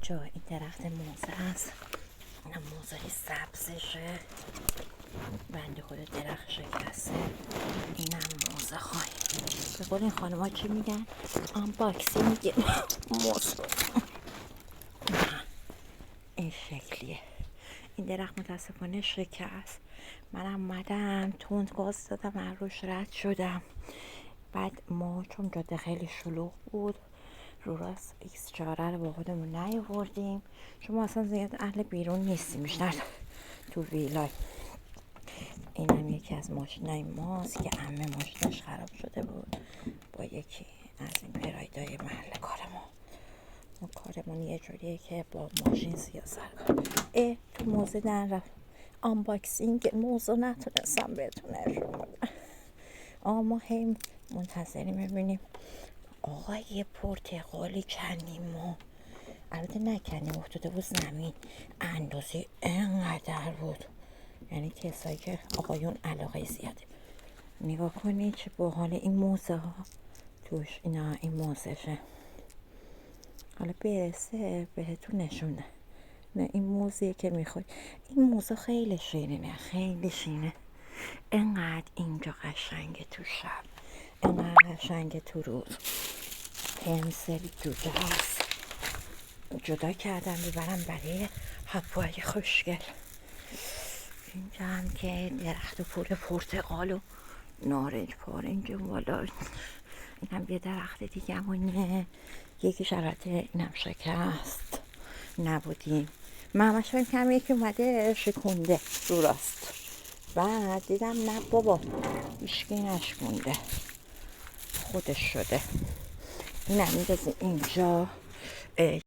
بچه ها این درخت موزه هست، اینم موزه سبزشه، بنده خود درخت شکسته، اینم موزه خواهیم. به قول این خانم ها چی میگن؟ آنباکسینگ موزه. این شکلیه. این درخت متاسفانه شکست. منم اومدم تند گاز دادم، من روش رد شدم. بعد ما چون جاده خیلی شلوغ بود، رو راست ایکس 4 رو با خودمون نیاوردیم. شما اصلا زیاد اهل بیرون نیستیم، بیشتر تو ویلای. اینم یکی از ماشینای ماست که عمه ماشینش خراب شده بود با یکی از این پرایدای محل کارمون. ما کارمون یه جوریه که با ماشین سیاست کنیم. تو موزه در رفت آنباکسینگ موزه نتونستم بهتون نشون بدم. ما هی منتظریم ببینیم آقای پرتقالی کنیم. ما البته نکنیم، افتاده بود زمین، اندازه انقدر بود، یعنی کسایی که آقایون علاقه زیاده. نگاه کنید چه باحال این موزه ها توش. اینا این موزشه، حالا برسه بهتون نشونه. نه این موزیه که میخواد. این موزه خیلی شیرینه، خیلی شیرینه. انقدر اینجا قشنگه تو شب، انقدر قشنگه تو روز. پنسل جوجه هست، جدا کردم ببرم برای هپوهای خوشگل. اینجا هم که درخت و پرتقال و نارنج پارنج و بالا. این هم یه درخت دیگه همونه، یکی شرط اینم شکست نبودیم. من همش فکر کردم یکی اومده شکونده رو راست، بعد دیدم نه بابا هیچکی نشکونده، خودش شده. اینم میندازیم اینجا.